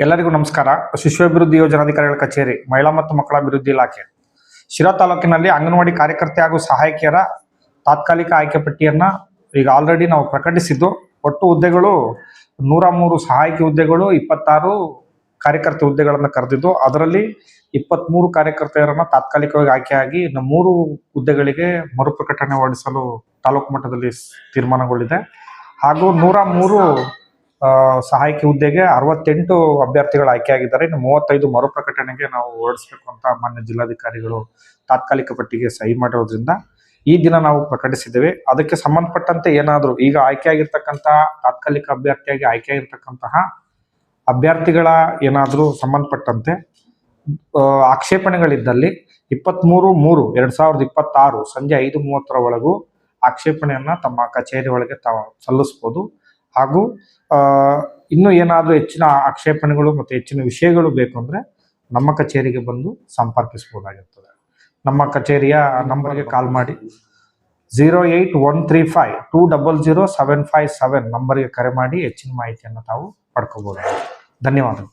ಎಲ್ಲರಿಗೂ ನಮಸ್ಕಾರ. ಶಿಶುಅಭಿವೃದ್ಧಿ ಯೋಜನಾಧಿಕಾರಿಗಳ ಕಚೇರಿ, ಮಹಿಳಾ ಮತ್ತು ಮಕ್ಕಳ ಅಭಿವೃದ್ಧಿ ಇಲಾಖೆ, ಶಿರಾ ತಾಲೂಕಿನಲ್ಲಿ ಅಂಗನವಾಡಿ ಕಾರ್ಯಕರ್ತೆ ಹಾಗೂ ಸಹಾಯಕಿಯರ ತಾತ್ಕಾಲಿಕ ಆಯ್ಕೆ ಪಟ್ಟಿಯನ್ನ ಈಗ ಆಲ್ರೆಡಿ ನಾವು ಪ್ರಕಟಿಸಿದ್ದು. ಒಟ್ಟು ಹುದ್ದೆಗಳು 103 ಸಹಾಯಕಿ ಹುದ್ದೆಗಳು, 26 ಕಾರ್ಯಕರ್ತೆ ಹುದ್ದೆಗಳನ್ನು ಕರೆದಿದ್ದು. ಅದರಲ್ಲಿ 23 ಕಾರ್ಯಕರ್ತೆಯರನ್ನ ತಾತ್ಕಾಲಿಕವಾಗಿ ಆಯ್ಕೆಯಾಗಿ ಇನ್ನು 3 ಹುದ್ದೆಗಳಿಗೆ ಮರುಪ್ರಕಟಣೆ ಹೊರಡಿಸಲು ತಾಲೂಕು ಮಟ್ಟದಲ್ಲಿ ತೀರ್ಮಾನಗೊಂಡಿದೆ. ಹಾಗೂ 103 ಸಹಾಯಕಿ ಹುದ್ದೆಗೆ 68 ಅಭ್ಯರ್ಥಿಗಳು ಆಯ್ಕೆಯಾಗಿದ್ದಾರೆ. ಇನ್ನು 35 ಮರುಪ್ರಕಟಣೆಗೆ ನಾವು ಹೊರಡಿಸಬೇಕು ಅಂತ ಮಾನ್ಯ ಜಿಲ್ಲಾಧಿಕಾರಿಗಳು ತಾತ್ಕಾಲಿಕ ಪಟ್ಟಿಗೆ ಸಹಿ ಮಾಡಿರೋದ್ರಿಂದ ಈ ದಿನ ನಾವು ಪ್ರಕಟಿಸಿದ್ದೇವೆ. ಅದಕ್ಕೆ ಸಂಬಂಧಪಟ್ಟಂತೆ ಏನಾದರೂ ಈಗ ಆಯ್ಕೆಯಾಗಿರ್ತಕ್ಕಂತಹ ತಾತ್ಕಾಲಿಕ ಅಭ್ಯರ್ಥಿಯಾಗಿ ಆಯ್ಕೆಯಾಗಿರ್ತಕ್ಕಂತಹ ಅಭ್ಯರ್ಥಿಗಳ ಏನಾದರೂ ಸಂಬಂಧಪಟ್ಟಂತೆ ಆಕ್ಷೇಪಣೆಗಳಿದ್ದಲ್ಲಿ 23/3/2026 ಸಂಜೆ 5:30 ಒಳಗೂ ಆಕ್ಷೇಪಣೆಯನ್ನ ತಮ್ಮ ಕಚೇರಿ ಒಳಗೆ ತಾವು ಸಲ್ಲಿಸಬಹುದು. ಹಾಗೂ ಇನ್ನೂ ಏನಾದರೂ ಹೆಚ್ಚಿನ ಆಕ್ಷೇಪಣೆಗಳು ಮತ್ತು ಹೆಚ್ಚಿನ ವಿಷಯಗಳು ಬೇಕು ಅಂದರೆ ನಮ್ಮ ಕಚೇರಿಗೆ ಬಂದು ಸಂಪರ್ಕಿಸಬಹುದಾಗಿರ್ತದೆ. ನಮ್ಮ ಕಚೇರಿಯ ನಂಬರ್ಗೆ ಕಾಲ್ ಮಾಡಿ 08135200757 ನಂಬರ್ಗೆ ಕರೆ ಮಾಡಿ ಹೆಚ್ಚಿನ ಮಾಹಿತಿಯನ್ನು ತಾವು ಪಡ್ಕೋಬಹುದು. ಧನ್ಯವಾದಗಳು.